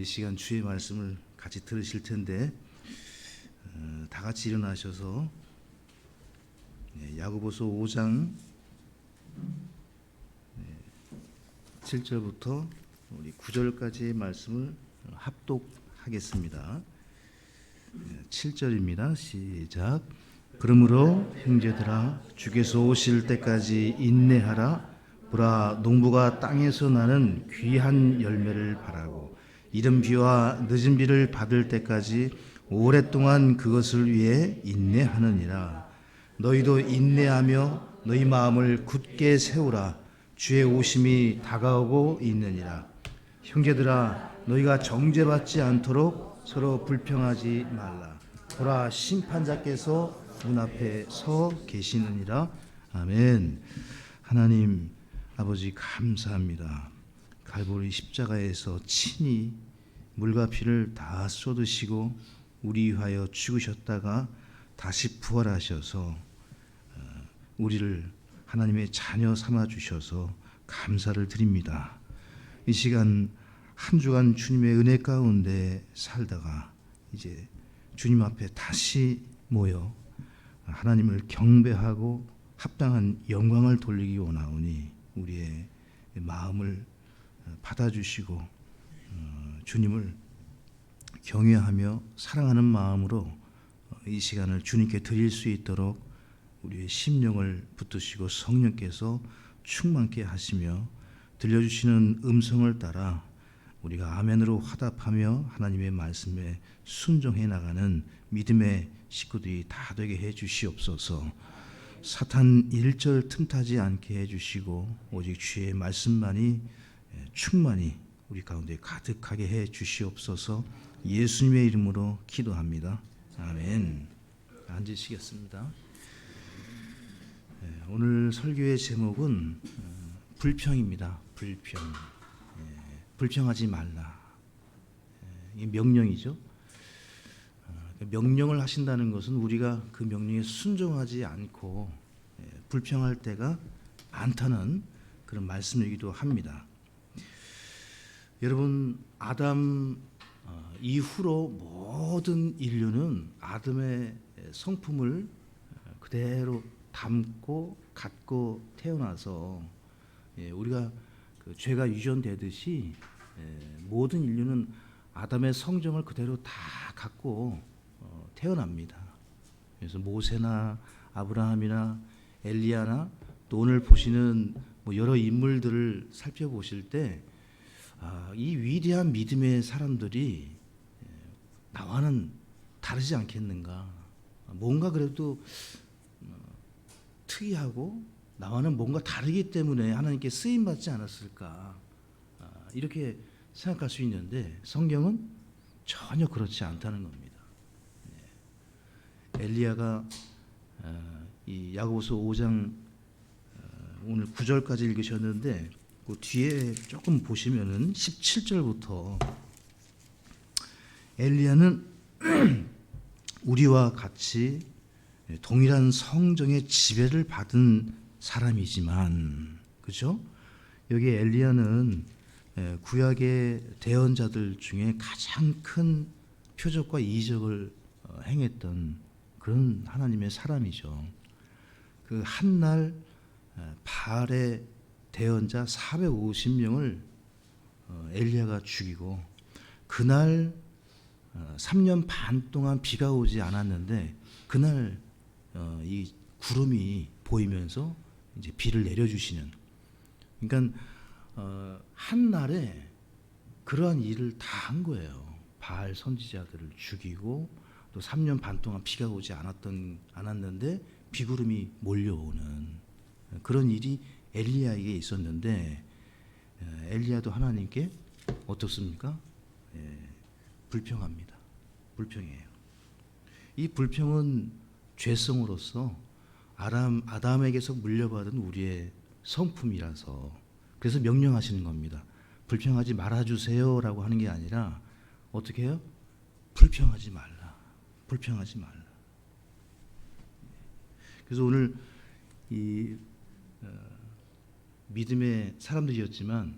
시간 주의 말씀을 같이 들으실 텐데 다 같이 일어나셔서 야고보서 5장 7절부터 우리 9절까지의 말씀을 합독하겠습니다. 7절입니다. 시작. 그러므로 형제들아 주께서 오실 때까지 인내하라. 보라, 농부가 땅에서 나는 귀한 열매를 바라고 이른 비와 늦은 비를 받을 때까지 오랫동안 그것을 위해 인내하느니라. 너희도 인내하며 너희 마음을 굳게 세우라. 주의 오심이 다가오고 있느니라. 형제들아, 너희가 정죄받지 않도록 서로 불평하지 말라. 보라, 심판자께서 문 앞에 서 계시느니라. 아멘. 하나님 아버지 감사합니다. 갈보리 십자가에서 친히 물과 피를 다 쏟으시고 우리 위하여 죽으셨다가 다시 부활하셔서 우리를 하나님의 자녀 삼아 주셔서 감사를 드립니다. 이 시간 한 주간 주님의 은혜 가운데 살다가 이제 주님 앞에 다시 모여 하나님을 경배하고 합당한 영광을 돌리기 원하오니 우리의 마음을 받아주시고 주님을 경외하며 사랑하는 마음으로 이 시간을 주님께 드릴 수 있도록 우리의 심령을 붙드시고 성령께서 충만케 하시며 들려주시는 음성을 따라 우리가 아멘으로 화답하며 하나님의 말씀에 순종해 나가는 믿음의 식구들이 다 되게 해 주시옵소서. 사탄 일절 틈타지 않게 해주시고 오직 주의 말씀만이 충만히 우리 가운데 가득하게 해 주시옵소서. 예수님의 이름으로 기도합니다. 아멘. 앉으시겠습니다. 오늘 설교의 제목은 불평입니다. 불평. 불평하지 말라. 이게 명령이죠. 명령을 하신다는 것은 우리가 그 명령에 순종하지 않고 불평할 때가 많다는 그런 말씀이기도 합니다. 여러분, 아담 이후로 모든 인류는 아담의 성품을 그대로 담고 갖고 태어나서 우리가 그 죄가 유전되듯이 모든 인류는 아담의 성정을 그대로 다 갖고 태어납니다. 그래서 모세나 아브라함이나 엘리야나 또 오늘 보시는 여러 인물들을 살펴보실 때 이 위대한 믿음의 사람들이 나와는 다르지 않겠는가. 뭔가 그래도 특이하고 나와는 뭔가 다르기 때문에 하나님께 쓰임받지 않았을까. 이렇게 생각할 수 있는데 성경은 전혀 그렇지 않다는 겁니다. 엘리야가 이 야고보서 5장 오늘 9절까지 읽으셨는데 그 뒤에 조금 보시면은 17절부터 엘리야는 우리와 같이 동일한 성정의 지배를 받은 사람이지만, 그렇죠? 여기 엘리야는 구약의 대언자들 중에 가장 큰 표적과 이적을 행했던 그런 하나님의 사람이죠. 그 한날 바알의 대언자 450명을 엘리야가 죽이고 그날 3년 반 동안 비가 오지 않았는데 그날 이 구름이 보이면서 이제 비를 내려주시는, 그러니까 한 날에 그러한 일을 다 한 거예요. 바알 선지자들을 죽이고 또 3년 반 동안 비가 오지 않았는데 비구름이 몰려오는 그런 일이 엘리야에게 있었는데 엘리야도 하나님께 어떻습니까? 불평합니다. 불평해요. 이 불평은 죄성으로서 아담에게서 물려받은 우리의 성품이라서 그래서 명령하시는 겁니다. 불평하지 말아주세요라고 하는 게 아니라 어떻게 해요? 불평하지 말라. 불평하지 말라. 그래서 오늘 이 믿음의 사람들이었지만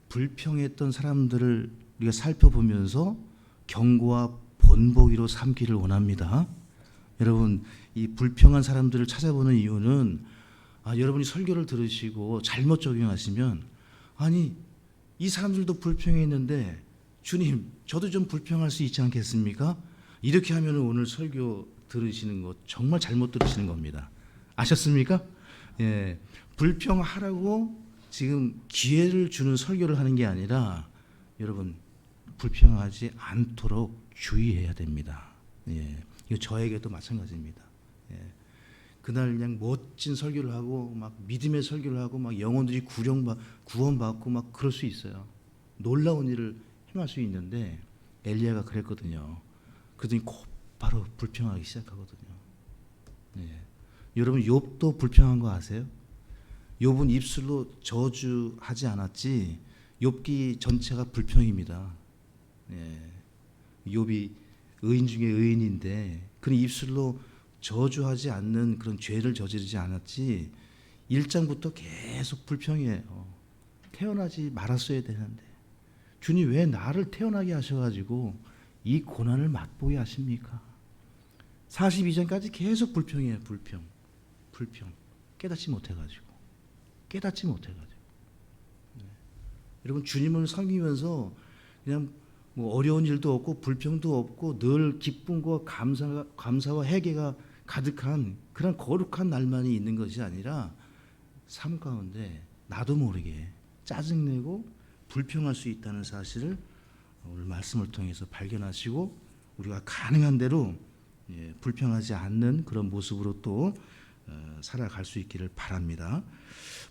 불평했던 사람들을 우리가 살펴보면서 경고와 본보기로 삼기를 원합니다. 여러분, 이 불평한 사람들을 찾아보는 이유는 여러분이 설교를 들으시고 잘못 적용하시면 아니 이 사람들도 불평했는데 주님 저도 좀 불평할 수 있지 않겠습니까? 이렇게 하면 오늘 설교 들으시는 거 정말 잘못 들으시는 겁니다. 아셨습니까? 예, 불평하라고 지금 기회를 주는 설교를 하는 게 아니라 여러분 불평하지 않도록 주의해야 됩니다. 예, 이거 저에게도 마찬가지입니다. 예, 그날 그냥 멋진 설교를 하고 막 믿음의 설교를 하고 막 영혼들이 구원받고 막 그럴 수 있어요. 놀라운 일을 행할 수 있는데 엘리야가 그랬거든요. 그러더니 곧바로 불평하기 시작하거든요. 예. 여러분 욥도 불평한 거 아세요? 욥은 입술로 저주하지 않았지 욥기 전체가 불평입니다. 예. 욥이 의인 중에 의인인데 그는 입술로 저주하지 않는 그런 죄를 저지르지 않았지 1장부터 계속 불평이에요. 태어나지 말았어야 되는데 주님 왜 나를 태어나게 하셔가지고 이 고난을 맛보게 하십니까? 42장까지 계속 불평이에요. 불평. 깨닫지 못해가지고. 네. 여러분 주님을 섬기면서 그냥 뭐 어려운 일도 없고 불평도 없고 늘 기쁨과 감사와 회개가 가득한 그런 거룩한 날만이 있는 것이 아니라 삶 가운데 나도 모르게 짜증내고 불평할 수 있다는 사실을 오늘 말씀을 통해서 발견하시고 우리가 가능한 대로 불평하지 않는 그런 모습으로 또 살아갈 수 있기를 바랍니다.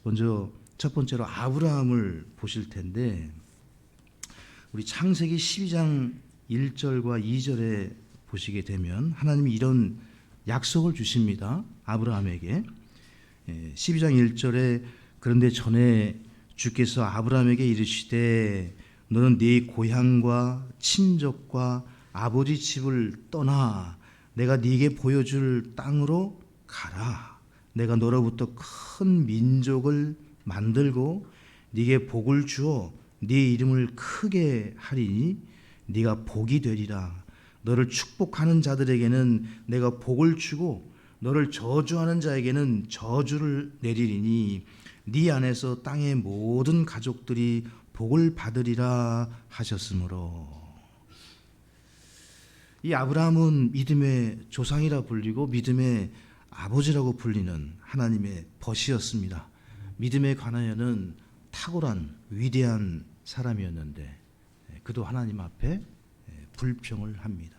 먼저 첫 번째로 아브라함을 보실 텐데 우리 창세기 12장 1절과 2절에 보시게 되면 하나님이 이런 약속을 주십니다. 아브라함에게 12장 1절에 그런데 전에 주께서 아브라함에게 이르시되 너는 네 고향과 친족과 아버지 집을 떠나 내가 네게 보여줄 땅으로 가라. 내가 너로부터 큰 민족을 만들고 네게 복을 주어 네 이름을 크게 하리니 네가 복이 되리라. 너를 축복하는 자들에게는 내가 복을 주고 너를 저주하는 자에게는 저주를 내리리니 네 안에서 땅의 모든 가족들이 복을 받으리라 하셨으므로. 이 아브라함은 믿음의 조상이라 불리고 믿음의 아버지라고 불리는 하나님의 벗이었습니다. 믿음에 관하여는 탁월한 위대한 사람이었는데 그도 하나님 앞에 불평을 합니다.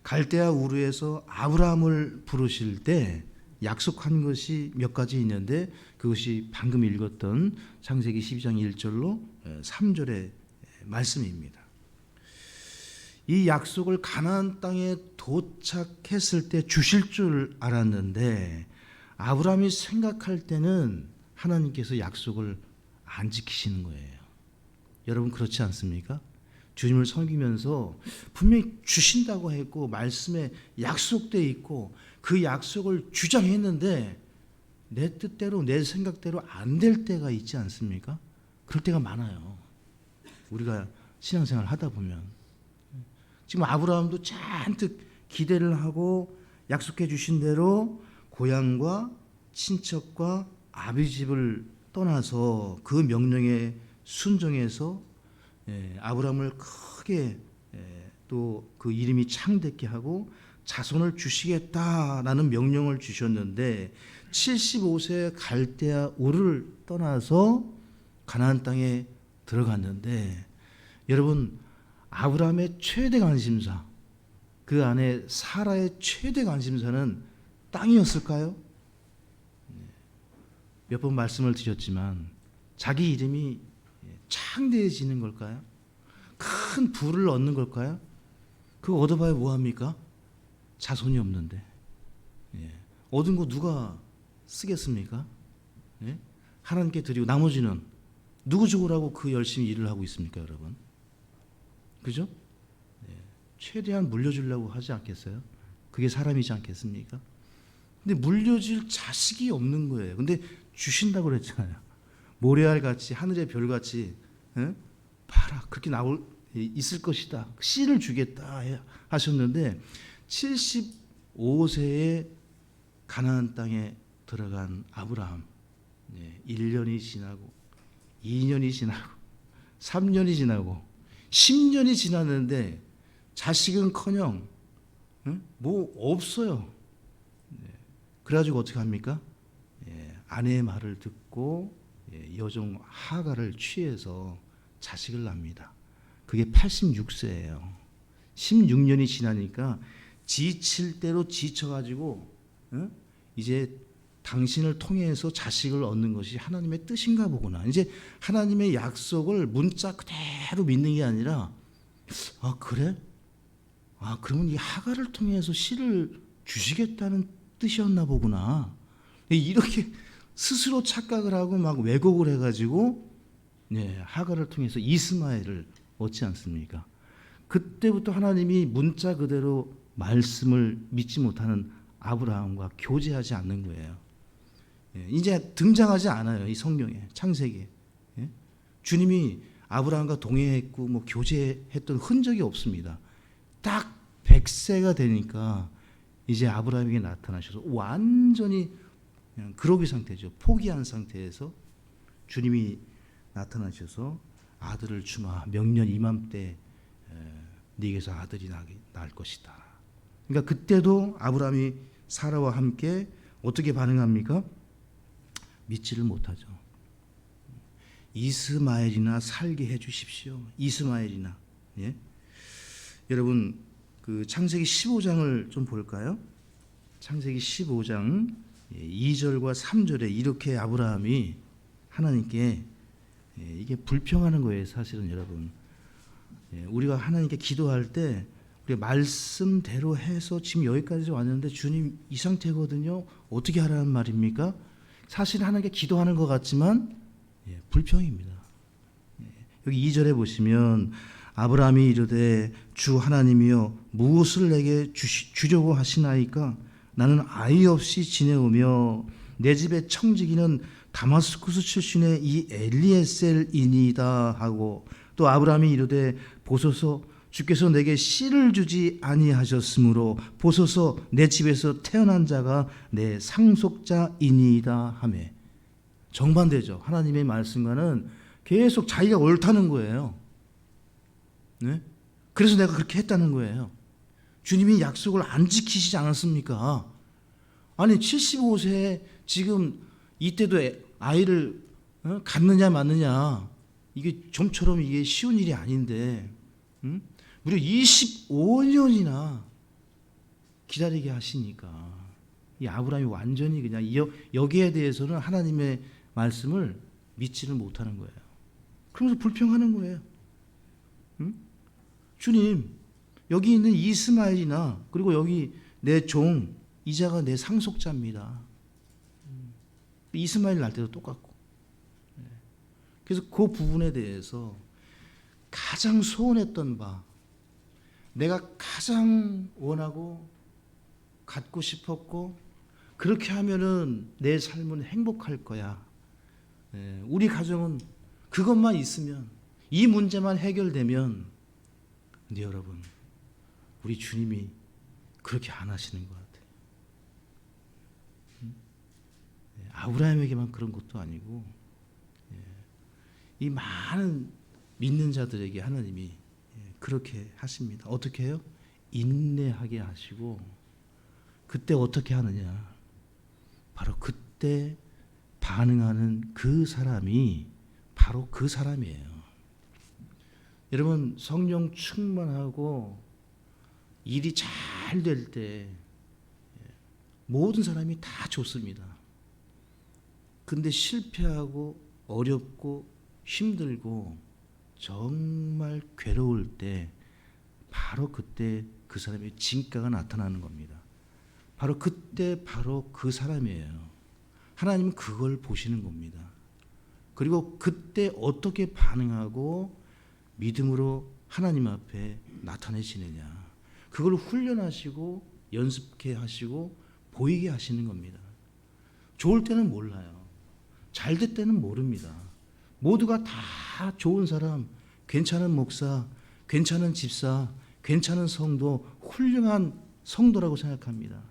갈대아 우르에서 아브라함을 부르실 때 약속한 것이 몇 가지 있는데 그것이 방금 읽었던 창세기 12장 1절로 3절의 말씀입니다. 이 약속을 가나안 땅에 도착했을 때 주실 줄 알았는데 아브라함이 생각할 때는 하나님께서 약속을 안 지키시는 거예요. 여러분 그렇지 않습니까? 주님을 섬기면서 분명히 주신다고 했고 말씀에 약속되어 있고 그 약속을 주장했는데 내 뜻대로 내 생각대로 안 될 때가 있지 않습니까? 그럴 때가 많아요. 우리가 신앙생활 하다 보면 지금 아브라함도 잔뜩 기대를 하고 약속해 주신 대로 고향과 친척과 아비 집을 떠나서 그 명령에 순종해서 아브라함을 크게 또 그 이름이 창대케 하고 자손을 주시겠다라는 명령을 주셨는데 75세 갈대아 우르를 떠나서 가나안 땅에 들어갔는데 여러분 아브라함의 최대 관심사 그 안에 사라의 최대 관심사는 땅이었을까요? 몇 번 말씀을 드렸지만 자기 이름이 창대해지는 걸까요? 큰 부를 얻는 걸까요? 그거 얻어봐야 뭐합니까? 자손이 없는데 얻은 거 누가 쓰겠습니까? 하나님께 드리고 나머지는 누구 죽으라고 그 열심히 일을 하고 있습니까 여러분? 그죠? 최대한 물려주려고 하지 않겠어요? 그게 사람이지 않겠습니까? 근데 물려줄 자식이 없는 거예요. 근데 주신다고 그랬잖아요. 모래알 같이 하늘의 별 같이 봐라, 그렇게 있을 것이다. 씨를 주겠다 하셨는데 75세에 가나안 땅에 들어간 아브라함, 1년이 지나고 2년이 지나고 3년이 지나고 10년이 지났는데 자식은커녕 뭐 없어요. 그래가지고 어떻게 합니까? 아내의 말을 듣고 여종 하갈을 취해서 자식을 낳습니다. 그게 86세예요. 16년이 지나니까 지칠 대로 지쳐가지고 이제 당신을 통해서 자식을 얻는 것이 하나님의 뜻인가 보구나. 이제 하나님의 약속을 문자 그대로 믿는 게 아니라 아 그래? 아 그러면 이 하갈을 통해서 씨를 주시겠다는 뜻이었나 보구나. 이렇게 스스로 착각을 하고 막 왜곡을 해가지고 하갈을 통해서 이스마엘을 얻지 않습니까? 그때부터 하나님이 문자 그대로 말씀을 믿지 못하는 아브라함과 교제하지 않는 거예요. 이제 등장하지 않아요. 이 성경에, 창세기에. 주님이 아브라함과 동행했고 뭐 교제했던 흔적이 없습니다. 딱 100세가 되니까 이제 아브라함에게 나타나셔서 완전히 그냥 그러기 상태죠. 포기한 상태에서 주님이 나타나셔서 아들을 주마, 명년 이맘때 네게서 아들이 날 것이다. 그러니까 그때도 아브라함이 사라와 함께 어떻게 반응합니까? 믿지를 못하죠. 이스마엘이나 살게 해주십시오. 이스마엘이나. 여러분 그 창세기 15장을 좀 볼까요? 창세기 15장 2절과 3절에 이렇게 아브라함이 하나님께 이게 불평하는 거예요. 사실은 여러분 우리가 하나님께 기도할 때 우리 말씀대로 해서 지금 여기까지 왔는데 주님 이 상태거든요. 어떻게 하라는 말입니까? 사실 하나님께 기도하는 것 같지만 불평입니다. 여기 2절에 보시면 아브라함이 이르되 주 하나님이여 무엇을 내게 주려고 하시나이까? 나는 아이 없이 지내오며 내 집의 청지기는 다마스쿠스 출신의 이 엘리에셀이니이다 하고 또 아브라함이 이르되 보소서 주께서 내게 씨를 주지 아니하셨으므로 보소서 내 집에서 태어난 자가 내 상속자이니이다 하매. 정반대죠. 하나님의 말씀과는 계속 자기가 옳다는 거예요. 그래서 내가 그렇게 했다는 거예요. 주님이 약속을 안 지키시지 않았습니까? 아니 75세에 지금 이때도 아이를 갖느냐 마느냐 이게 좀처럼 이게 쉬운 일이 아닌데 무려 25년이나 기다리게 하시니까 이 아브라함이 완전히 그냥 여기에 대해서는 하나님의 말씀을 믿지를 못하는 거예요. 그러면서 불평하는 거예요. 주님 여기 있는 이스마엘이나 그리고 여기 내 종 이자가 내 상속자입니다. 이스마엘 날 때도 똑같고. 그래서 그 부분에 대해서 가장 소원했던 바, 내가 가장 원하고 갖고 싶었고 그렇게 하면은 내 삶은 행복할 거야. 우리 가정은 그것만 있으면 이 문제만 해결되면 근데 여러분 우리 주님이 그렇게 안 하시는 것 같아요. 아브라함에게만 그런 것도 아니고 이 많은 믿는 자들에게 하나님이 그렇게 하십니다. 어떻게 해요? 인내하게 하시고 그때 어떻게 하느냐? 바로 그때 반응하는 그 사람이 바로 그 사람이에요. 여러분 성령 충만하고 일이 잘 될 때 모든 사람이 다 좋습니다. 근데 실패하고 어렵고 힘들고 정말 괴로울 때 바로 그때 그 사람의 진가가 나타나는 겁니다. 바로 그때 바로 그 사람이에요. 하나님은 그걸 보시는 겁니다. 그리고 그때 어떻게 반응하고 믿음으로 하나님 앞에 나타내시느냐. 그걸 훈련하시고 연습케 하시고 보이게 하시는 겁니다. 좋을 때는 몰라요. 잘 될 때는 모릅니다. 모두가 다 좋은 사람, 괜찮은 목사, 괜찮은 집사, 괜찮은 성도, 훌륭한 성도라고 생각합니다.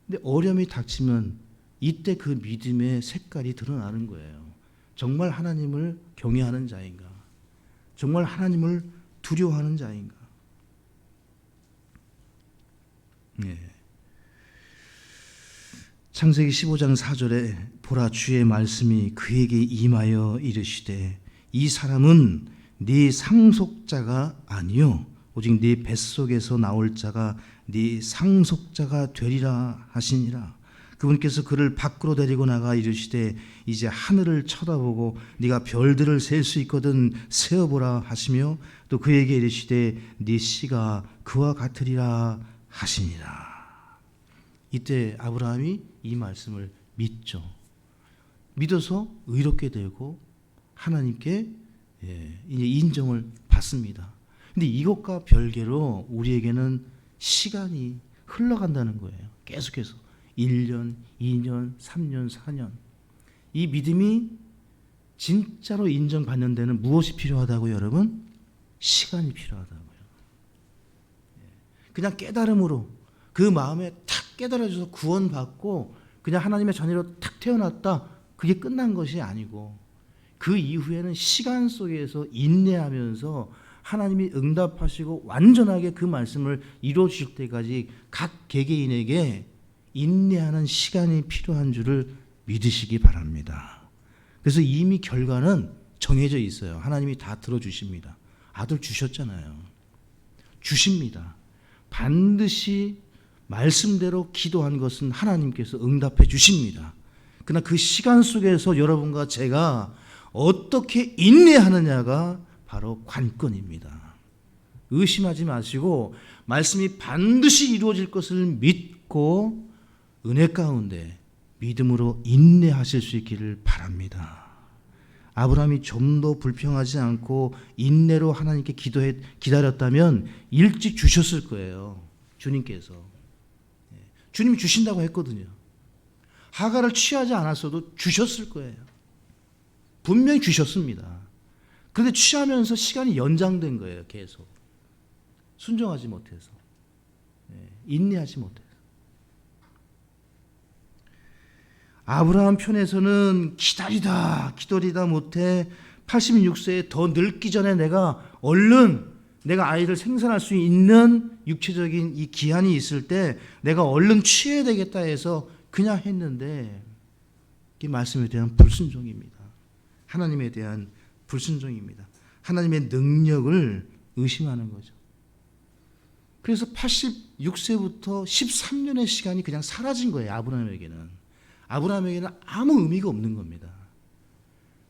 근데 어려움이 닥치면 이때 그 믿음의 색깔이 드러나는 거예요. 정말 하나님을 경외하는 자인가? 정말 하나님을 두려워하는 자인가? 네. 창세기 15장 4절에 보라 주의 말씀이 그에게 임하여 이르시되 이 사람은 네 상속자가 아니요 오직 네 뱃속에서 나올 자가 네 상속자가 되리라 하시니라. 그분께서 그를 밖으로 데리고 나가 이르시되 이제 하늘을 쳐다보고 네가 별들을 셀 수 있거든 세어보라 하시며 또 그에게 이르시되 네 씨가 그와 같으리라 하시니라. 이때 아브라함이 이 말씀을 믿죠. 믿어서 의롭게 되고 하나님께 이제 인정을 받습니다. 근데 이것과 별개로 우리에게는 시간이 흘러간다는 거예요. 계속해서 1년, 2년, 3년, 4년. 이 믿음이 진짜로 인정받는 데는 무엇이 필요하다고요, 여러분? 시간이 필요하다고요. 그냥 깨달음으로 그 마음에 탁 깨달아져서 구원받고 그냥 하나님의 자녀로 탁 태어났다. 그게 끝난 것이 아니고 그 이후에는 시간 속에서 인내하면서 하나님이 응답하시고 완전하게 그 말씀을 이루어 주실 때까지 각 개개인에게 인내하는 시간이 필요한 줄을 믿으시기 바랍니다. 그래서 이미 결과는 정해져 있어요. 하나님이 다 들어주십니다. 아들 주셨잖아요. 주십니다. 반드시 말씀대로 기도한 것은 하나님께서 응답해 주십니다. 그러나 그 시간 속에서 여러분과 제가 어떻게 인내하느냐가 바로 관건입니다. 의심하지 마시고 말씀이 반드시 이루어질 것을 믿고 은혜 가운데 믿음으로 인내하실 수 있기를 바랍니다. 아브라함이 좀 더 불평하지 않고 인내로 하나님께 기다렸다면 일찍 주셨을 거예요. 주님께서. 주님이 주신다고 했거든요. 하갈을 취하지 않았어도 주셨을 거예요. 분명히 주셨습니다. 그런데 취하면서 시간이 연장된 거예요. 계속. 순종하지 못해서. 인내하지 못해서. 아브라함 편에서는 기다리다 못해 86세에 더 늙기 전에 내가 아이를 생산할 수 있는 육체적인 이 기한이 있을 때 내가 얼른 취해야 되겠다 해서 그냥 했는데 이 말씀에 대한 불순종입니다. 하나님에 대한 불순종입니다. 하나님의 능력을 의심하는 거죠. 그래서 86세부터 13년의 시간이 그냥 사라진 거예요. 아브라함에게는 아무 의미가 없는 겁니다.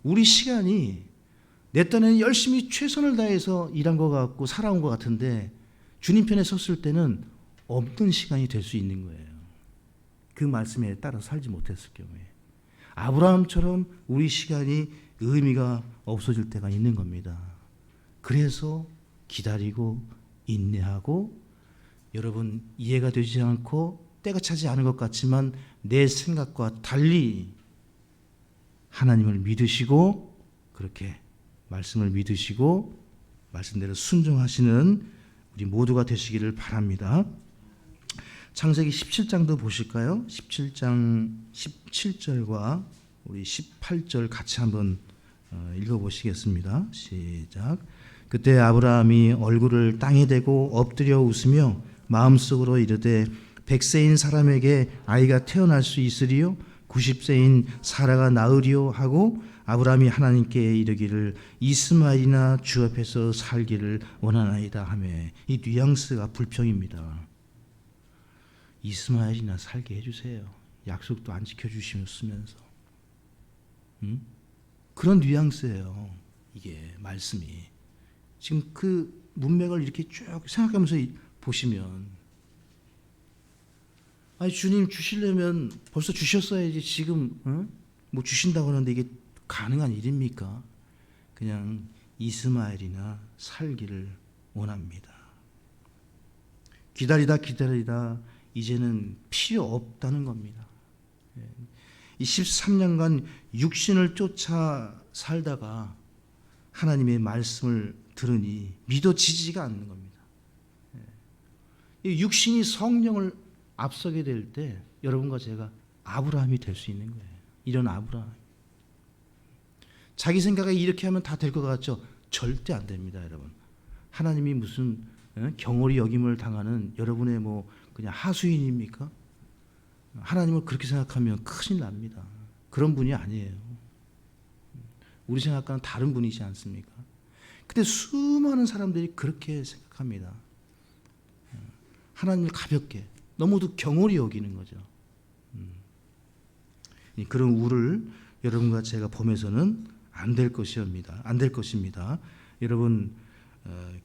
우리 시간이 내 딴에는 열심히 최선을 다해서 일한 것 같고 살아온 것 같은데 주님 편에 섰을 때는 없는 시간이 될 수 있는 거예요. 그 말씀에 따라 살지 못했을 경우에. 아브라함처럼 우리 시간이 의미가 없어질 때가 있는 겁니다. 그래서 기다리고 인내하고 여러분 이해가 되지 않고 때가 차지 않은 것 같지만 내 생각과 달리 하나님을 믿으시고 그렇게 말씀을 믿으시고 말씀대로 순종하시는 우리 모두가 되시기를 바랍니다. 창세기 17장도 보실까요? 17장 17절과 우리 18절 같이 한번 읽어보시겠습니다. 시작. 그때 아브라함이 얼굴을 땅에 대고 엎드려 웃으며 마음속으로 이르되 100세인 사람에게 아이가 태어날 수 있으리요? 90세인 사라가 낳으리요? 하고 아브라함이 하나님께 이르기를 이스마엘이나 주 앞에서 살기를 원하나이다 하며 이 뉘앙스가 불평입니다. 이스마엘이나 살게 해주세요. 약속도 안 지켜주시면서 그런 뉘앙스예요. 이게 말씀이 지금 그 문맥을 이렇게 쭉 생각하면서 보시면 아니 주님 주시려면 벌써 주셨어야지 지금 뭐 주신다고 하는데 이게 가능한 일입니까? 그냥 이스마엘이나 살기를 원합니다. 기다리다 이제는 필요 없다는 겁니다. 이 13년간 육신을 쫓아 살다가 하나님의 말씀을 들으니 믿어지지가 않는 겁니다. 육신이 성령을 앞서게 될 때 여러분과 제가 아브라함이 될 수 있는 거예요. 이런 아브라함. 자기 생각에 이렇게 하면 다 될 것 같죠? 절대 안 됩니다, 여러분. 하나님이 무슨 경홀히 여김을 당하는 여러분의 뭐 그냥 하수인입니까? 하나님을 그렇게 생각하면 큰일 납니다. 그런 분이 아니에요. 우리 생각과는 다른 분이지 않습니까? 근데 수많은 사람들이 그렇게 생각합니다. 하나님을 가볍게, 너무도 경홀히 여기는 거죠. 그런 우를 여러분과 제가 범해서는 안 될 것입니다. 안 될 것입니다. 여러분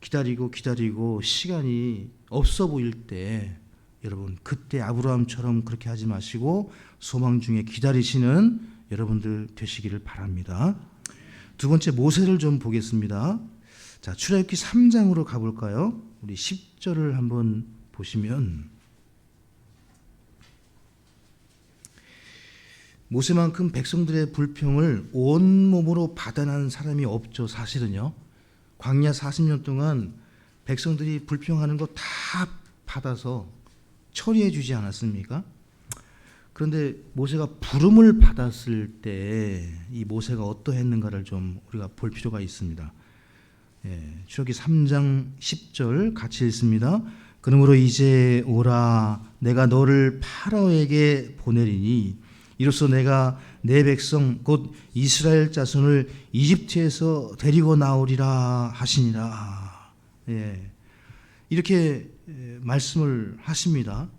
기다리고 시간이 없어 보일 때 여러분 그때 아브라함처럼 그렇게 하지 마시고 소망 중에 기다리시는 여러분들 되시기를 바랍니다. 두 번째 모세를 좀 보겠습니다. 자, 출애굽기 3장으로 가볼까요? 우리 10절을 한번 보시면 모세만큼 백성들의 불평을 온몸으로 받아난 사람이 없죠. 사실은요. 광야 40년 동안 백성들이 불평하는 거 다 받아서 처리해 주지 않았습니까? 그런데 모세가 부름을 받았을 때 이 모세가 어떠했는가를 좀 우리가 볼 필요가 있습니다. 출애굽기 3장 10절 같이 읽습니다. 그러므로 이제 오라 내가 너를 파라오에게 보내리니 이로써 내가 내 백성 곧 이스라엘 자손을 이집트에서 데리고 나오리라 하시니라. 이렇게 말씀을 하십니다.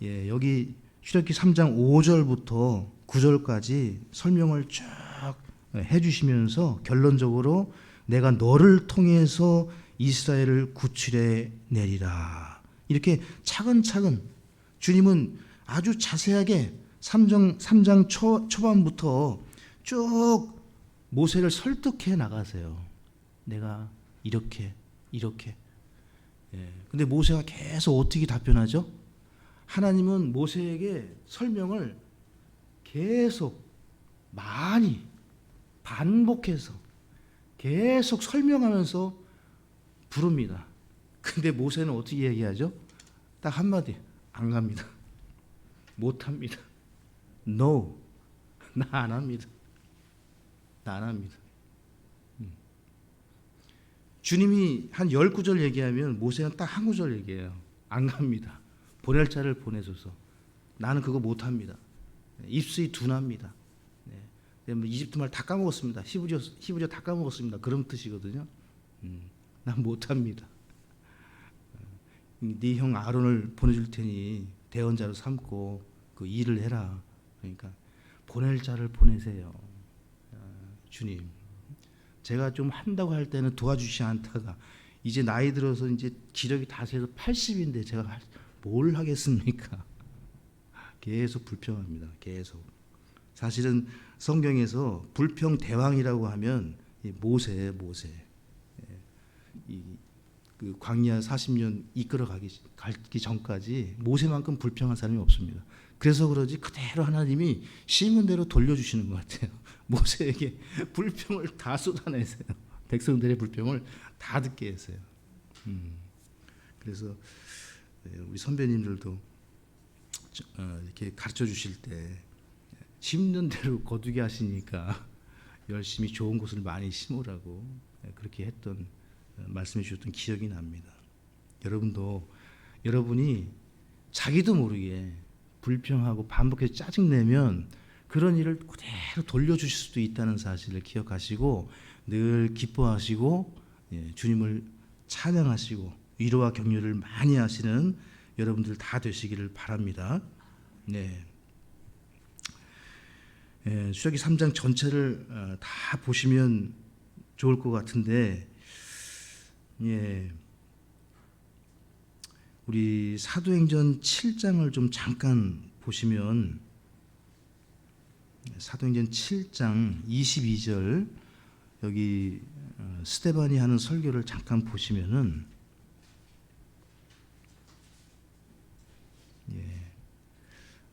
여기 출애굽기 3장 5절부터 9절까지 설명을 쭉 해주시면서 결론적으로 내가 너를 통해서 이스라엘을 구출해 내리라. 이렇게 차근차근 주님은 아주 자세하게 3장 초반부터 쭉 모세를 설득해 나가세요. 내가 이렇게. 근데 모세가 계속 어떻게 답변하죠? 하나님은 모세에게 설명을 계속 많이 반복해서 계속 설명하면서 부릅니다. 근데 모세는 어떻게 얘기하죠? 딱 한마디, 안 갑니다. 못 합니다. No, 나 안 합니다. 주님이 한 10구절 얘기하면 모세는 딱 한 구절 얘기해요. 안 갑니다. 보낼 자를 보내소서. 나는 그거 못 합니다. 입술이 둔합니다. 이집트 말 다 까먹었습니다. 히브리어 다 까먹었습니다. 그런 뜻이거든요. 난 못 합니다. 네 형 아론을 보내줄 테니 대언자로 삼고 그 일을 해라. 그러니까 보낼 자를 보내세요. 주님. 제가 좀 한다고 할 때는 도와주시지 않다가 이제 나이 들어서 이제 기력이 다 세서 80인데 제가 뭘 하겠습니까? 계속 불평합니다. 계속. 사실은 성경에서 불평 대왕이라고 하면 모세예요, 모세. 그 광야 40년 가기 전까지 모세만큼 불평한 사람이 없습니다. 그래서 그러지 그대로 하나님이 심은 대로 돌려주시는 것 같아요. 모세에게 불평을 다 쏟아내세요. 백성들의 불평을 다 듣게 했어요. 그래서 우리 선배님들도 이렇게 가르쳐 주실 때 심는 대로 거두게 하시니까 열심히 좋은 것을 많이 심으라고 그렇게 했던 말씀해 주셨던 기억이 납니다. 여러분도 여러분이 자기도 모르게 불평하고 반복해서 짜증내면 그런 일을 그대로 돌려주실 수도 있다는 사실을 기억하시고 늘 기뻐하시고 주님을 찬양하시고 위로와 격려를 많이 하시는 여러분들 다 되시기를 바랍니다. 출애굽기 3장 전체를 다 보시면 좋을 것 같은데 우리 사도행전 7장을 좀 잠깐 보시면 사도행전 7장 22절 여기 스데반이 하는 설교를 잠깐 보시면은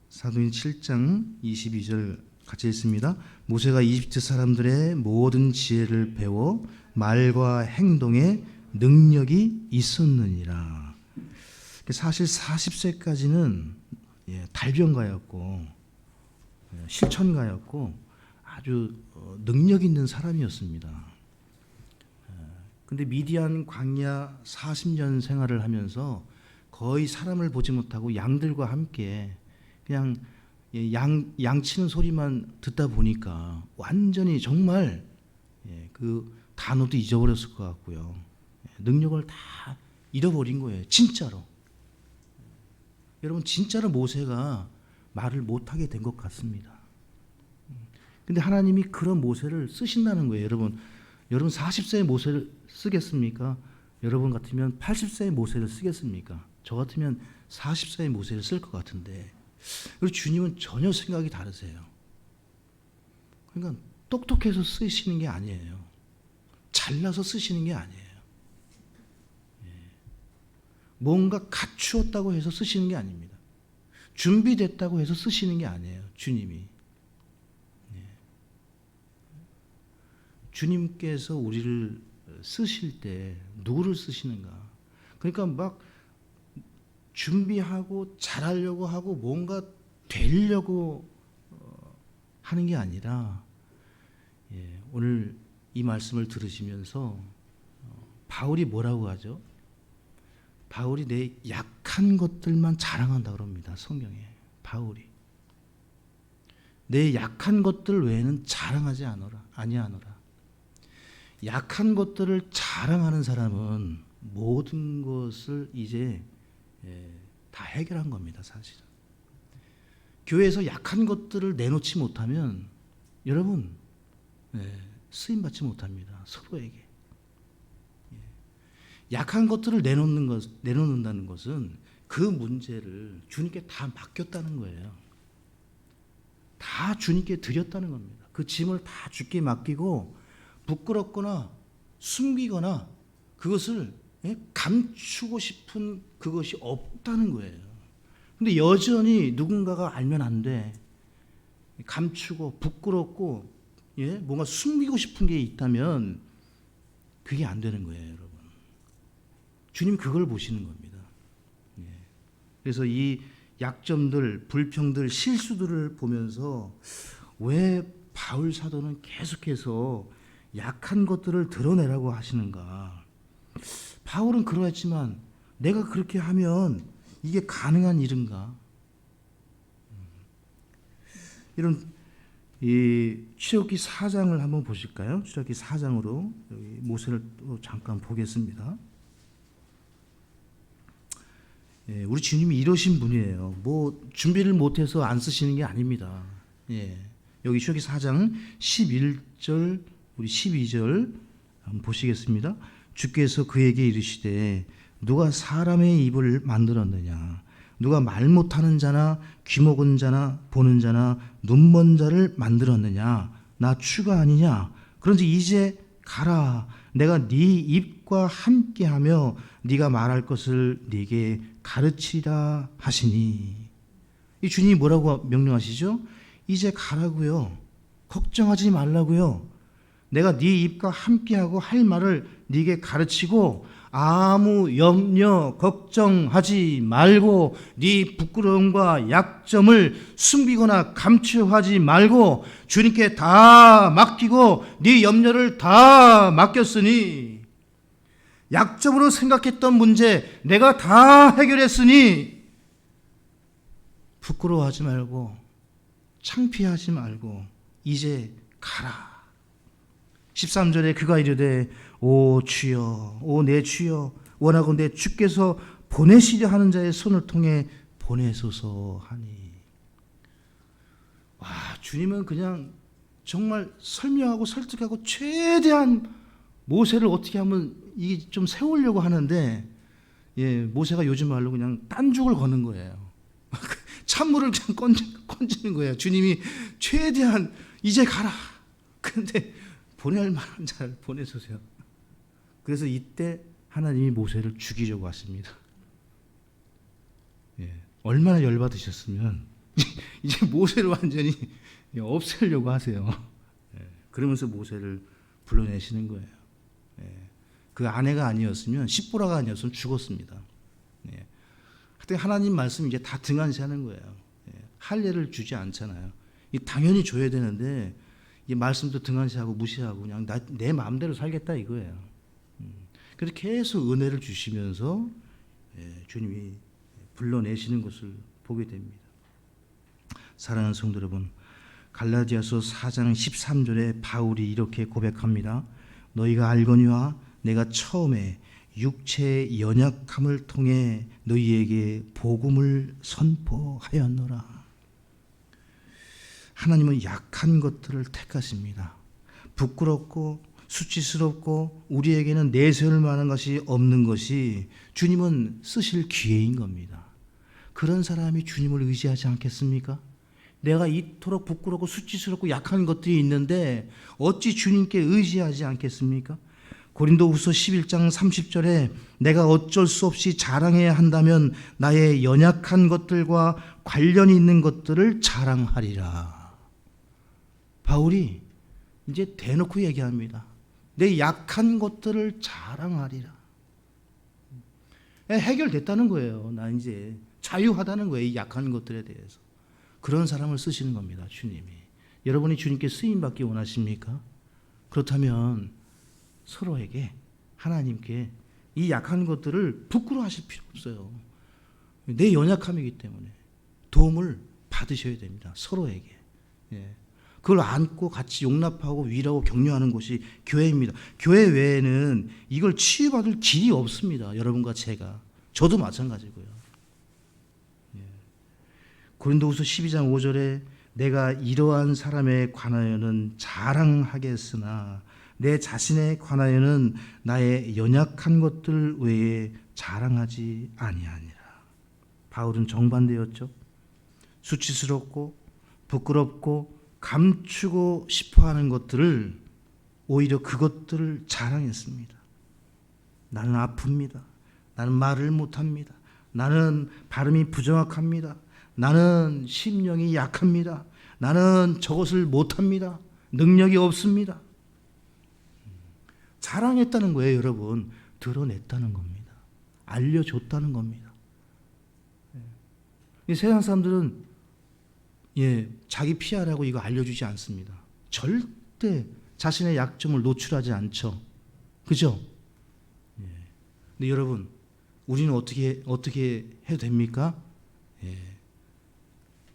사도행전 7장 22절 같이 읽습니다. 모세가 이집트 사람들의 모든 지혜를 배워 말과 행동에 능력이 있었느니라. 사실 40세까지는 달변가였고 실천가였고 아주 능력 있는 사람이었습니다. 근데 미디안 광야 40년 생활을 하면서 거의 사람을 보지 못하고 양들과 함께 그냥 양 치는 소리만 듣다 보니까 완전히 정말 그 단어도 잊어버렸을 것 같고요. 능력을 다 잃어버린 거예요. 진짜로. 여러분 진짜로 모세가 말을 못하게 된 것 같습니다. 근데 하나님이 그런 모세를 쓰신다는 거예요. 여러분 40세의 모세를 쓰겠습니까? 여러분 같으면 80세의 모세를 쓰겠습니까? 저 같으면 40세의 모세를 쓸 것 같은데, 그리고 주님은 전혀 생각이 다르세요. 그러니까 똑똑해서 쓰시는 게 아니에요. 잘나서 쓰시는 게 아니에요. 뭔가 갖추었다고 해서 쓰시는 게 아닙니다. 준비됐다고 해서 쓰시는 게 아니에요. 주님이. 주님께서 우리를 쓰실 때 누구를 쓰시는가? 그러니까 막 준비하고 잘하려고 하고 뭔가 되려고 하는 게 아니라, 오늘 이 말씀을 들으시면서 바울이 뭐라고 하죠? 바울이 내 약한 것들만 자랑한다 그럽니다. 성경에. 바울이 내 약한 것들 외에는 자랑하지 아니하노라. 약한 것들을 자랑하는 사람은 모든 것을 이제 다 해결한 겁니다. 사실은 교회에서 약한 것들을 내놓지 못하면 여러분 쓰임 받지 못합니다. 서로에게. 약한 것들을 내놓는다는 것은 그 문제를 주님께 다 맡겼다는 거예요. 다 주님께 드렸다는 겁니다. 그 짐을 다 주께 맡기고 부끄럽거나 숨기거나 그것을 감추고 싶은 그것이 없다는 거예요. 근데 여전히 누군가가 알면 안 돼. 감추고 부끄럽고 뭔가 숨기고 싶은 게 있다면 그게 안 되는 거예요, 여러분. 주님 그걸 보시는 겁니다. 그래서 이 약점들, 불평들, 실수들을 보면서 왜 바울 사도는 계속해서 약한 것들을 드러내라고 하시는가? 바울은 그러했지만 내가 그렇게 하면 이게 가능한 일인가? 이런 이 출애굽기 4장을 한번 보실까요? 출애굽기 4장으로 여기 모세를 또 잠깐 보겠습니다. 우리 주님이 이러신 분이에요. 뭐 준비를 못해서 안 쓰시는 게 아닙니다. 여기 출애굽기 4장 11절 우리 12절 한번 보시겠습니다. 주께서 그에게 이르시되 누가 사람의 입을 만들었느냐? 누가 말 못하는 자나 귀 먹은 자나 보는 자나 눈 먼 자를 만들었느냐? 나 주가 아니냐? 그런지 이제 가라. 내가 네 입과 함께하며 네가 말할 것을 네게 가르치리라 하시니. 이 주님이 뭐라고 명령하시죠? 이제 가라고요. 걱정하지 말라고요. 내가 네 입과 함께하고 할 말을 네게 가르치고 아무 염려 걱정하지 말고 네 부끄러움과 약점을 숨기거나 감추하지 말고 주님께 다 맡기고 네 염려를 다 맡겼으니, 약점으로 생각했던 문제 내가 다 해결했으니 부끄러워하지 말고 창피하지 말고 이제 가라. 13절에 그가 이르되 오 주여 오 내 주여 원하건대 주께서 보내시려 하는 자의 손을 통해 보내소서 하니. 와, 주님은 그냥 정말 설명하고 설득하고 최대한 모세를 어떻게 하면 이게 좀 세우려고 하는데, 모세가 요즘 말로 그냥 딴죽을 거는 거예요. 찬물을 그냥 건지는 거예요. 주님이 최대한 이제 가라. 그런데 보낼 만한 자를 보내주세요. 그래서 이때 하나님이 모세를 죽이려고 하십니다. 얼마나 열받으셨으면 이제 모세를 완전히 없애려고 하세요. 그러면서 모세를 불러내시는 거예요. 그 아내가 아니었으면, 십보라가 아니었으면 죽었습니다. 하여튼 하나님 말씀 이제 다 등한시하는 거예요. 할례를 주지 않잖아요. 당연히 줘야 되는데 이 말씀도 등한시하고 무시하고 그냥 내 마음대로 살겠다 이거예요. 그래서 계속 은혜를 주시면서 주님이 불러내시는 것을 보게 됩니다. 사랑하는 성도 여러분, 갈라디아서 4장 13절에 바울이 이렇게 고백합니다. 너희가 알거니와 내가 처음에 육체의 연약함을 통해 너희에게 복음을 선포하였노라. 하나님은 약한 것들을 택하십니다. 부끄럽고 수치스럽고 우리에게는 내세울 만한 것이 없는 것이 주님은 쓰실 기회인 겁니다. 그런 사람이 주님을 의지하지 않겠습니까? 내가 이토록 부끄럽고 수치스럽고 약한 것들이 있는데 어찌 주님께 의지하지 않겠습니까? 고린도후서 11장 30절에 내가 어쩔 수 없이 자랑해야 한다면 나의 연약한 것들과 관련이 있는 것들을 자랑하리라. 바울이 이제 대놓고 얘기합니다. 내 약한 것들을 자랑하리라. 해결됐다는 거예요. 나 이제 자유하다는 거예요. 이 약한 것들에 대해서. 그런 사람을 쓰시는 겁니다. 주님이. 여러분이 주님께 쓰임받기 원하십니까? 그렇다면 서로에게, 하나님께 이 약한 것들을 부끄러워하실 필요 없어요. 내 연약함이기 때문에 도움을 받으셔야 됩니다. 서로에게. 그걸 안고 같이 용납하고 위로하고 격려하는 곳이 교회입니다. 교회 외에는 이걸 치유받을 길이 없습니다. 여러분과 제가. 저도 마찬가지고요. 고린도후서 12장 5절에 내가 이러한 사람에 관하여는 자랑하겠으나 내 자신에 관하여는 나의 연약한 것들 외에 자랑하지 아니하니라. 바울은 정반대였죠. 수치스럽고 부끄럽고 감추고 싶어하는 것들을 오히려 그것들을 자랑했습니다. 나는 아픕니다. 나는 말을 못합니다. 나는 발음이 부정확합니다. 나는 심령이 약합니다. 나는 저것을 못합니다. 능력이 없습니다. 자랑했다는 거예요, 여러분. 드러냈다는 겁니다. 알려줬다는 겁니다. 이 세상 사람들은 자기 피하라고 이거 알려주지 않습니다. 절대 자신의 약점을 노출하지 않죠. 그죠? 근데 여러분, 우리는 어떻게 해도 됩니까?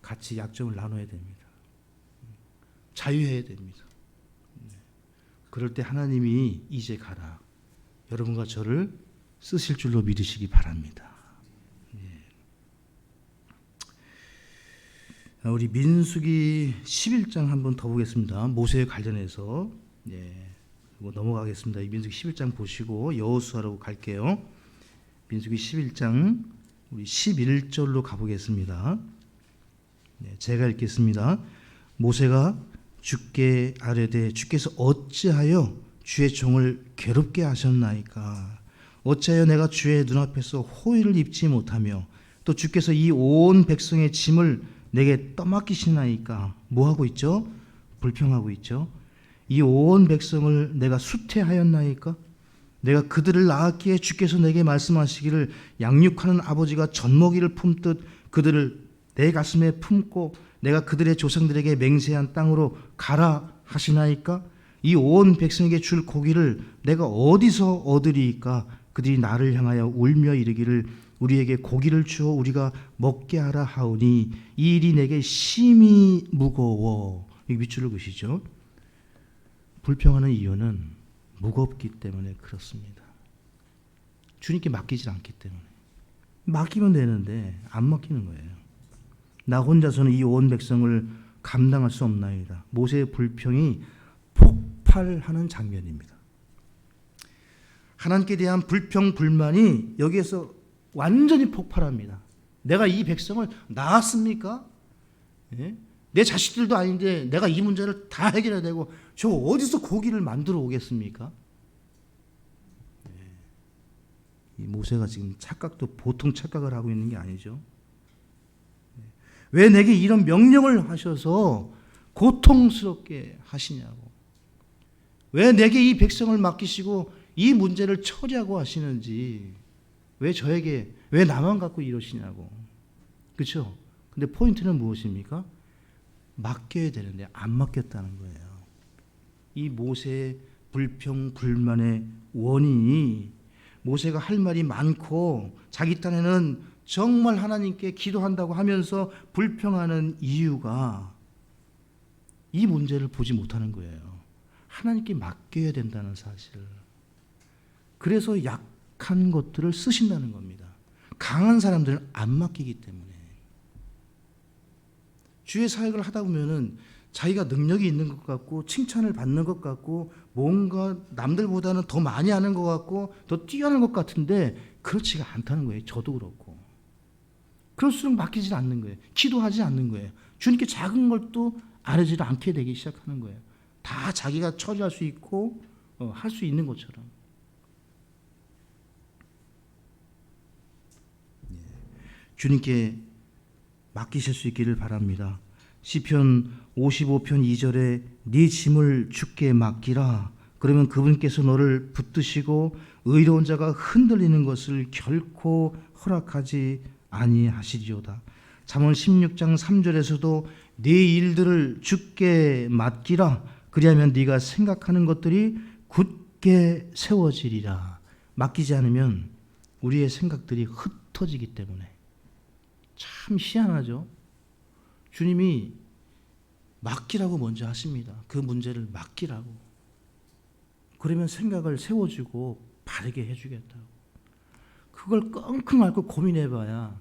같이 약점을 나눠야 됩니다. 자유해야 됩니다. 그럴 때 하나님이 이제 가라. 여러분과 저를 쓰실 줄로 믿으시기 바랍니다. 우리 민수기 11장 한번 더 보겠습니다. 모세에 관련해서. 넘어가겠습니다. 이 민수기 11장 보시고 여호수아로 갈게요. 민수기 11장 우리 11절로 가보겠습니다. 제가 읽겠습니다. 모세가 주께 아뢰되 주께서 어찌하여 주의 종을 괴롭게 하셨나이까? 어찌하여 내가 주의 눈앞에서 호의를 입지 못하며 또 주께서 이 온 백성의 짐을 내게 떠맡기시나이까? 뭐하고 있죠? 불평하고 있죠. 이 온 백성을 내가 수태하였나이까? 내가 그들을 낳았기에 주께서 내게 말씀하시기를 양육하는 아버지가 젖먹이를 품듯 그들을 내 가슴에 품고 내가 그들의 조상들에게 맹세한 땅으로 가라 하시나이까? 이 온 백성에게 줄 고기를 내가 어디서 얻으리이까? 그들이 나를 향하여 울며 이르기를 우리에게 고기를 주어 우리가 먹게 하라 하오니 이 일이 내게 심히 무거워. 이 밑줄을 그시죠. 불평하는 이유는 무겁기 때문에 그렇습니다. 주님께 맡기질 않기 때문에. 맡기면 되는데 안 맡기는 거예요. 나 혼자서는 이 온 백성을 감당할 수 없나이다. 모세의 불평이 폭발하는 장면입니다. 하나님께 대한 불평, 불만이 여기에서 완전히 폭발합니다. 내가 이 백성을 낳았습니까? 내 자식들도 아닌데 내가 이 문제를 다 해결해야 되고 저 어디서 고기를 만들어 오겠습니까? 이 모세가 지금 착각도 보통 착각을 하고 있는 게 아니죠. 왜 내게 이런 명령을 하셔서 고통스럽게 하시냐고. 왜 내게 이 백성을 맡기시고 이 문제를 처리하고 하시는지, 왜 저에게, 왜 나만 갖고 이러시냐고. 그렇죠? 근데 포인트는 무엇입니까? 맡겨야 되는데 안 맡겼다는 거예요. 이 모세의 불평, 불만의 원인이, 모세가 할 말이 많고 자기 딴에는 정말 하나님께 기도한다고 하면서 불평하는 이유가 이 문제를 보지 못하는 거예요. 하나님께 맡겨야 된다는 사실. 그래서 약한 것들을 쓰신다는 겁니다. 강한 사람들은 안 맡기기 때문에. 주의 사역을 하다 보면은 자기가 능력이 있는 것 같고 칭찬을 받는 것 같고 뭔가 남들보다는 더 많이 하는 것 같고 더 뛰어난 것 같은데 그렇지가 않다는 거예요. 저도 그렇고. 그럴수록 맡기지 않는 거예요. 기도하지 않는 거예요. 주님께 작은 것도 아뢰지 않게 되기 시작하는 거예요. 다 자기가 처리할 수 있고 할 수 있는 것처럼. 주님께 맡기실 수 있기를 바랍니다. 시편 55편 2절에 네 짐을 주께 맡기라. 그러면 그분께서 너를 붙드시고 의로운 자가 흔들리는 것을 결코 허락하지 아니하시리로다. 잠언 16장 3절에서도 네 일들을 주께 맡기라. 그리하면 네가 생각하는 것들이 굳게 세워지리라. 맡기지 않으면 우리의 생각들이 흩어지기 때문에. 참 희한하죠. 주님이 맡기라고 먼저 하십니다. 그 문제를 맡기라고. 그러면 생각을 세워주고 바르게 해주겠다고. 그걸 끙끙 앓고 고민해봐야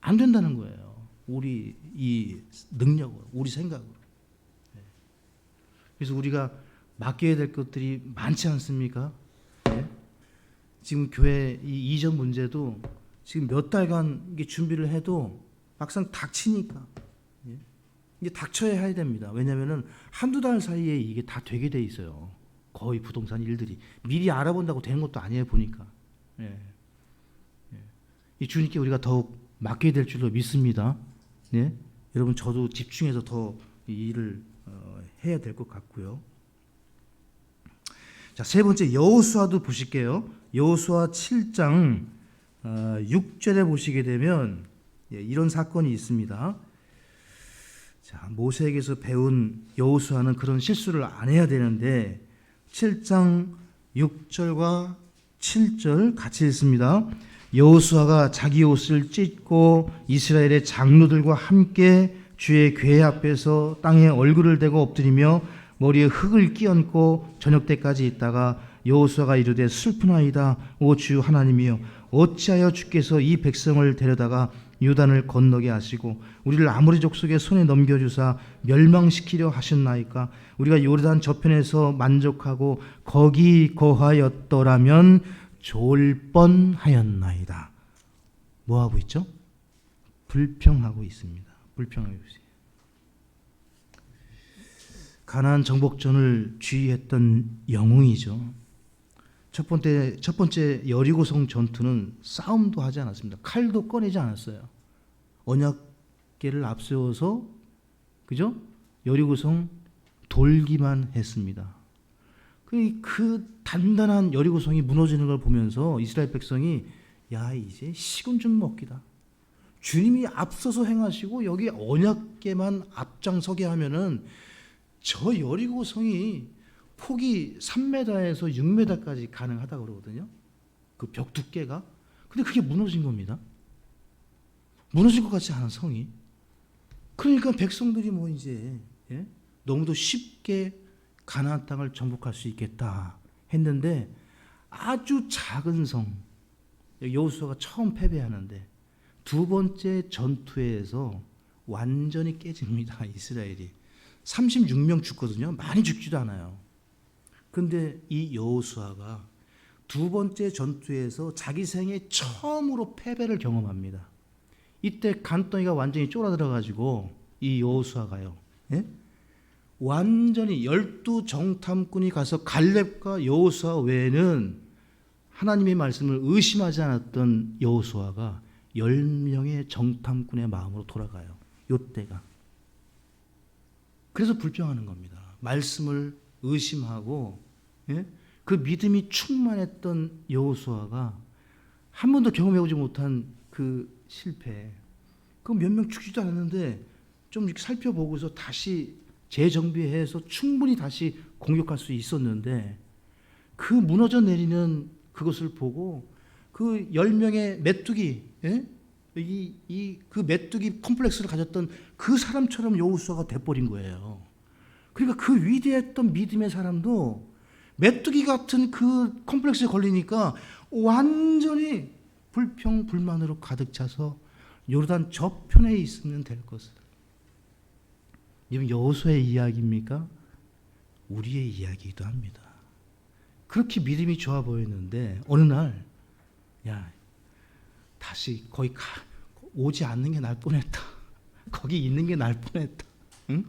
안 된다는 거예요. 우리 이 능력으로, 우리 생각으로. 그래서 우리가 맡겨야 될 것들이 많지 않습니까? 지금 교회 이 이전 문제도 지금 몇 달간 이게 준비를 해도 막상 닥치니까 이제 닥쳐야 해야 됩니다. 왜냐하면은 한두 달 사이에 이게 다 되게 돼 있어요. 거의 부동산 일들이 미리 알아본다고 되는 것도 아니에요. 보니까 이 주님께 우리가 더욱 맡겨야 될 줄로 믿습니다. 여러분 저도 집중해서 더 이 일을 해야 될 것 같고요. 자, 세 번째 여호수아도 보실게요. 여호수아 7장 6절에 보시게 되면 이런 사건이 있습니다. 자, 모세에게서 배운 여호수아는 그런 실수를 안 해야 되는데 7장 6절과 7절 같이 읽습니다. 여호수아가 자기 옷을 찢고 이스라엘의 장로들과 함께 주의 궤 앞에서 땅에 얼굴을 대고 엎드리며 머리에 흙을 끼얹고 저녁 때까지 있다가 여호수아가 이르되 슬프나이다. 오 주 하나님이여, 어찌하여 주께서 이 백성을 데려다가 요단을 건너게 하시고 우리를 아모리 족속의 손에 넘겨주사 멸망시키려 하셨나이까. 우리가 요르단 저편에서 만족하고 거기 거하였더라면 좋을 뻔하였나이다. 뭐 하고 있죠? 불평하고 있습니다. 불평하고 있어요. 가나안 정복전을 주의했던 영웅이죠. 첫 번째 여리고성 전투는 싸움도 하지 않았습니다. 칼도 꺼내지 않았어요. 언약궤를 앞세워서 그죠? 여리고성 돌기만 했습니다. 그 단단한 여리고성이 무너지는 걸 보면서 이스라엘 백성이 야, 이제 식은 죽 먹기다. 주님이 앞서서 행하시고 여기 언약궤만 앞장서게 하면은 저 여리고성이 폭이 3m에서 6m까지 가능하다고 그러거든요. 그 벽 두께가. 근데 그게 무너진 겁니다. 무너질 것 같지 않은 성이. 그러니까 백성들이 뭐 이제 너무도 쉽게 가나안 땅을 정복할 수 있겠다 했는데 아주 작은 성 여호수아가 처음 패배하는데 두 번째 전투에서 완전히 깨집니다. 이스라엘이 36명 죽거든요. 많이 죽지도 않아요. 그런데 이 여호수아가 두 번째 전투에서 자기 생애 처음으로 패배를 경험합니다. 이때 간덩이가 완전히 쫄아들어가지고 이 여호수아가요, 완전히 12정탐꾼이 가서 갈렙과 여호수아 외에는 하나님의 말씀을 의심하지 않았던 여호수아가 10명의 정탐꾼의 마음으로 돌아가요. 요때가. 그래서 불평하는 겁니다. 말씀을 의심하고, 예? 그 믿음이 충만했던 여호수아가 한 번도 경험해보지 못한 그 실패, 그 몇 명 죽지도 않았는데 좀 이렇게 살펴보고서 다시 재정비해서 충분히 다시 공격할 수 있었는데, 그 무너져 내리는 그것을 보고 그 10명의 메뚜기, 예? 그 메뚜기 컴플렉스를 가졌던 그 사람처럼 여호수아가 돼버린 거예요. 그러니까 그 위대했던 믿음의 사람도 메뚜기 같은 그 컴플렉스에 걸리니까 완전히 불평 불만으로 가득 차서 요르단 저편에 있으면 될 것을. 이건 여호수아의 이야기입니까? 우리의 이야기이기도 합니다. 그렇게 믿음이 좋아 보였는데 어느 날, 야, 다시 거기 오지 않는 게 나을 뻔했다. 거기 있는 게 나을 뻔했다. 응?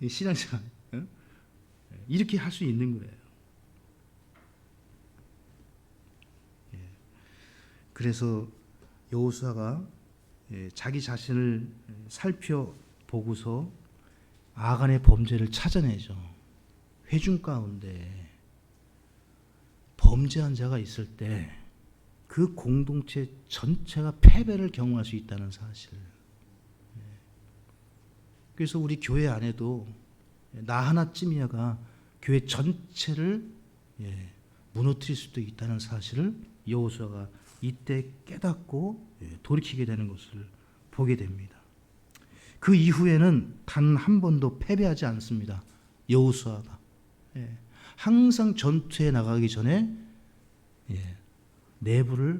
신앙생활, 응? 이렇게 할 수 있는 거예요. 예. 그래서 여호수아가 자기 자신을 살펴보고서 아간의 범죄를 찾아내죠. 회중 가운데 범죄한 자가 있을 때 그 공동체 전체가 패배를 경험할 수 있다는 사실. 그래서 우리 교회 안에도 나 하나쯤이야가 교회 전체를 무너뜨릴 수도 있다는 사실을 여호수아가 이때 깨닫고 돌이키게 되는 것을 보게 됩니다. 그 이후에는 단 한 번도 패배하지 않습니다. 여호수아가 항상 전투에 나가기 전에 내부를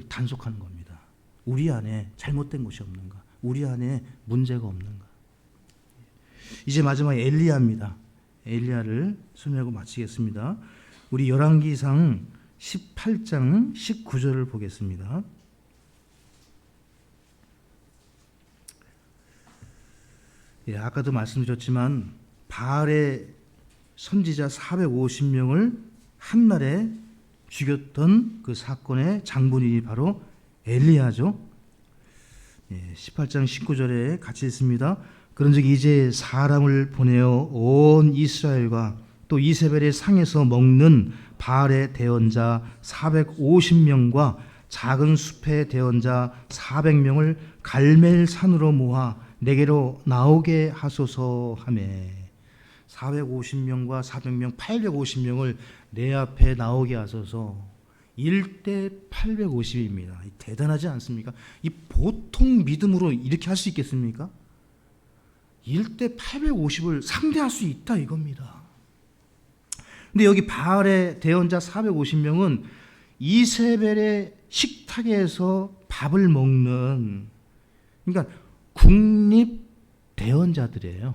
단속하는 겁니다. 우리 안에 잘못된 것이 없는가? 우리 안에 문제가 없는가? 이제 마지막에 엘리야입니다. 엘리야를 설명하고 마치겠습니다. 우리 열왕기상 18장 19절을 보겠습니다. 아까도 말씀드렸지만 바알의 선지자 450명을 한날에 죽였던 그 사건의 장본인이 바로 엘리야죠. 18장 19절에 같이 있습니다. 그런즉 이제 사람을 보내어 온 이스라엘과 또 이세벨의 상에서 먹는 바알의 대언자 450명과 작은 숲의 대언자 400명을 갈멜 산으로 모아 내게로 나오게 하소서 하매 450명과 400명, 850명을 내 앞에 나오게 하소서. 1대 850입니다. 대단하지 않습니까? 이 보통 믿음으로 이렇게 할 수 있겠습니까? 1대 850을 상대할 수 있다 이겁니다. 근데 여기 바알의 대언자 450명은 이세벨의 식탁에서 밥을 먹는, 그러니까 국립 대언자들이에요.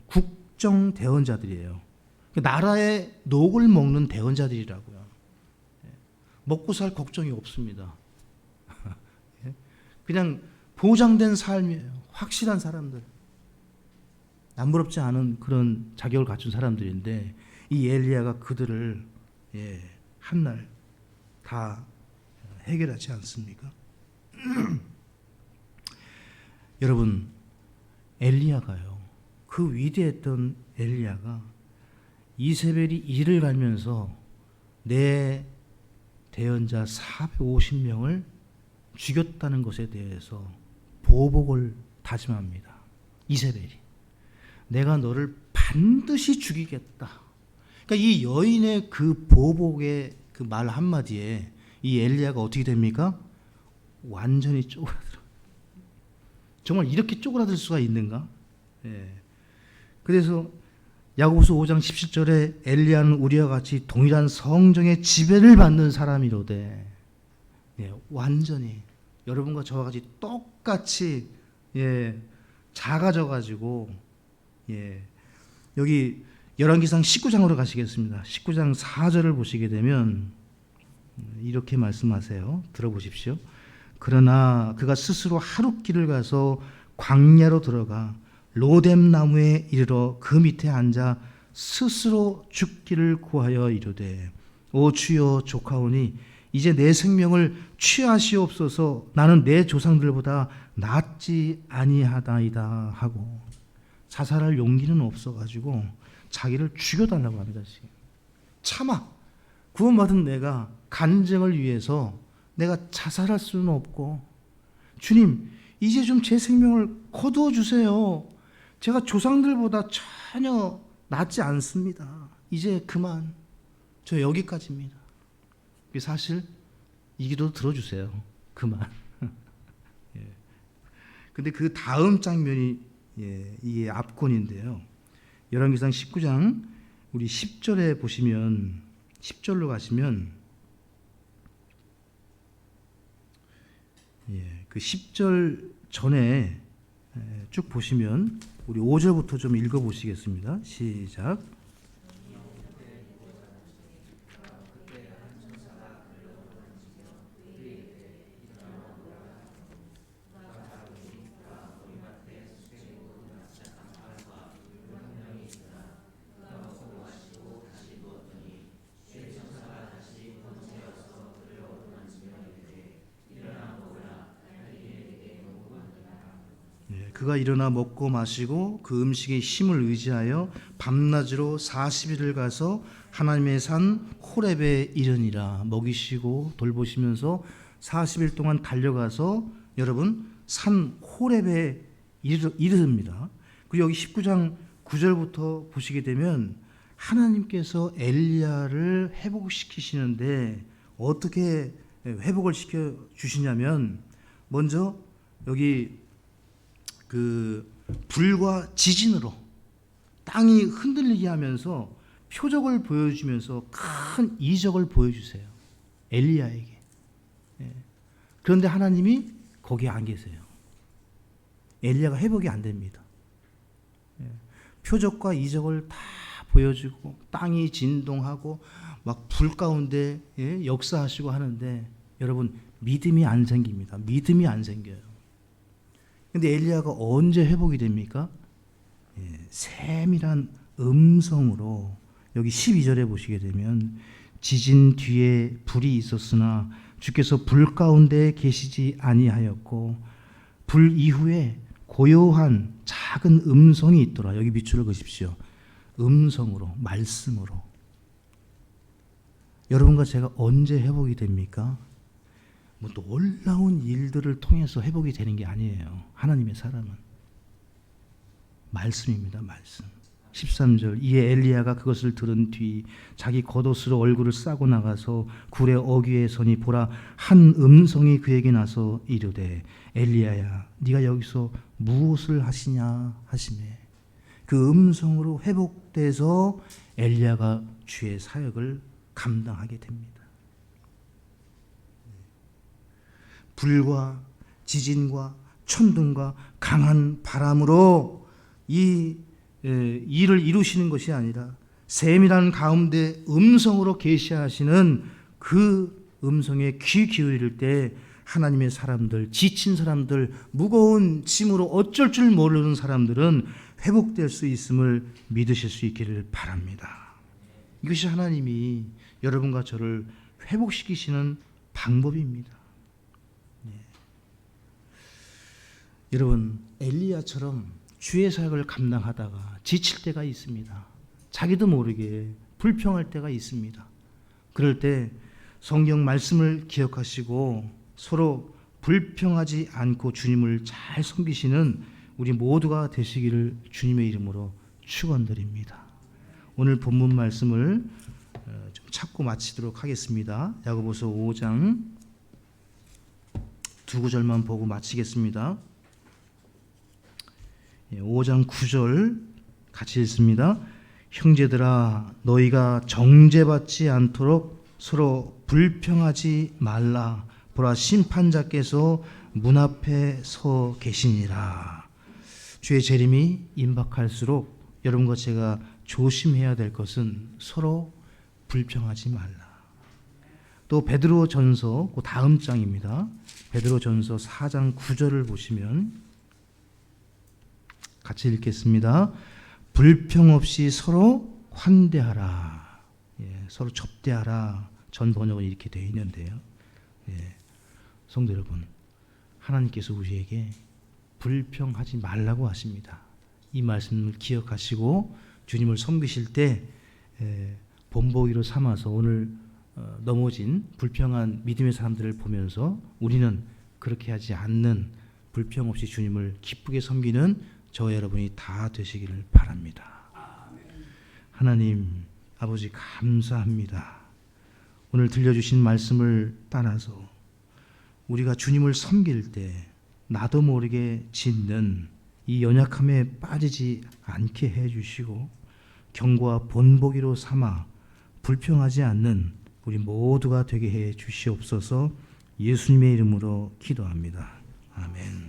국정 대언자들이에요. 나라의 녹을 먹는 대언자들이라고요. 먹고 살 걱정이 없습니다. 그냥 보장된 삶이에요. 확실한 사람들. 남부럽지 않은 그런 자격을 갖춘 사람들인데 이 엘리야가 그들을 한날 다 해결하지 않습니까? 여러분, 엘리야가요, 그 위대했던 엘리야가 이세벨이 이를 갈면서 내 대언자 450명을 죽였다는 것에 대해서 보복을 다짐합니다. 이세벨이 내가 너를 반드시 죽이겠다. 그러니까 이 여인의 그 보복의 그 말 한마디에 이 엘리야가 어떻게 됩니까? 완전히 쪼그라들어. 정말 이렇게 쪼그라들 수가 있는가? 그래서 야고보서 5장 17절에 엘리야는 우리와 같이 동일한 성정의 지배를 받는 사람이로되, 완전히 여러분과 저와 같이 똑같이 작아져가지고, 여기 열왕기상 19장으로 가시겠습니다. 19장 4절을 보시게 되면 이렇게 말씀하세요. 들어보십시오. 그러나 그가 스스로 하룻길을 가서 광야로 들어가 로뎀 나무에 이르러 그 밑에 앉아 스스로 죽기를 구하여 이르되, 오 주여, 조카오니 이제 내 생명을 취하시옵소서. 나는 내 조상들보다 낫지 아니하다이다 하고 자살할 용기는 없어가지고 자기를 죽여달라고 합니다. 지금 참아. 구원받은 내가 간증을 위해서 내가 자살할 수는 없고, 주님 이제 좀 제 생명을 거두어 주세요. 제가 조상들보다 전혀 낫지 않습니다. 이제 그만. 저 여기까지입니다. 사실 이 기도 들어주세요. 그만. 예. 근데 그 다음 장면이 이게 앞권인데요. 열왕기상 19장 우리 10절에 보시면, 10절로 가시면 그 10절 전에 쭉 보시면 우리 5절부터 좀 읽어보시겠습니다. 시작. 그가 일어나 먹고 마시고 그 음식의 힘을 의지하여 밤낮으로 40일을 가서 하나님의 산 호렙에 이르니라. 먹이시고 돌보시면서 40일 동안 달려가서 여러분 산 호렙에 이르릅니다. 그리고 여기 19장 9절부터 보시게 되면 하나님께서 엘리야를 회복시키시는데 어떻게 회복을 시켜 주시냐면, 먼저 여기 그 불과 지진으로 땅이 흔들리게 하면서 표적을 보여주면서 큰 이적을 보여주세요. 엘리야에게. 그런데 하나님이 거기에 안 계세요. 엘리야가 회복이 안 됩니다. 표적과 이적을 다 보여주고 땅이 진동하고 막 불 가운데 역사하시고 하는데 여러분 믿음이 안 생깁니다. 믿음이 안 생겨요. 근데 엘리야가 언제 회복이 됩니까? 세밀한 음성으로, 여기 12절에 보시게 되면 지진 뒤에 불이 있었으나 주께서 불 가운데 계시지 아니하였고 불 이후에 고요한 작은 음성이 있더라. 여기 밑줄을 그으십시오. 음성으로, 말씀으로. 여러분과 제가 언제 회복이 됩니까? 뭐 놀라운 일들을 통해서 회복이 되는 게 아니에요. 하나님의 사람은 말씀입니다. 말씀. 13절. 이에 엘리야가 그것을 들은 뒤 자기 겉옷으로 얼굴을 싸고 나가서 굴의 어귀에 서니 보라, 한 음성이 그에게 나서 이르되 엘리야야 네가 여기서 무엇을 하시냐 하시매, 그 음성으로 회복돼서 엘리야가 주의 사역을 감당하게 됩니다. 불과 지진과 천둥과 강한 바람으로 이 일을 이루시는 것이 아니라 세밀한 가운데 음성으로 계시하시는 그 음성에 귀 기울일 때 하나님의 사람들, 지친 사람들, 무거운 짐으로 어쩔 줄 모르는 사람들은 회복될 수 있음을 믿으실 수 있기를 바랍니다. 이것이 하나님이 여러분과 저를 회복시키시는 방법입니다. 여러분, 엘리야처럼 주의 사역을 감당하다가 지칠 때가 있습니다. 자기도 모르게 불평할 때가 있습니다. 그럴 때 성경 말씀을 기억하시고 서로 불평하지 않고 주님을 잘 섬기시는 우리 모두가 되시기를 주님의 이름으로 축원드립니다. 오늘 본문 말씀을 좀 찾고 마치도록 하겠습니다. 야고보서 5장 두 구절만 보고 마치겠습니다. 5장 9절 같이 읽습니다. 형제들아 너희가 정죄받지 않도록 서로 불평하지 말라. 보라 심판자께서 문 앞에 서 계시니라. 주의 재림이 임박할수록 여러분과 제가 조심해야 될 것은 서로 불평하지 말라. 또 베드로전서 그 다음 장입니다. 베드로전서 4장 9절을 보시면 같이 읽겠습니다. 불평 없이 서로 환대하라. 서로 접대하라. 전 번역은 이렇게 되어 있는데요. 예, 성도 여러분, 하나님께서 우리에게 불평하지 말라고 하십니다. 이 말씀을 기억하시고 주님을 섬기실 때 본보기로 삼아서 오늘 넘어진 불평한 믿음의 사람들을 보면서 우리는 그렇게 하지 않는, 불평 없이 주님을 기쁘게 섬기는 저와 여러분이 다 되시기를 바랍니다. 하나님 아버지 감사합니다. 오늘 들려주신 말씀을 따라서 우리가 주님을 섬길 때 나도 모르게 짓는 이 연약함에 빠지지 않게 해주시고 경고와 본보기로 삼아 불평하지 않는 우리 모두가 되게 해 주시옵소서. 예수님의 이름으로 기도합니다. 아멘.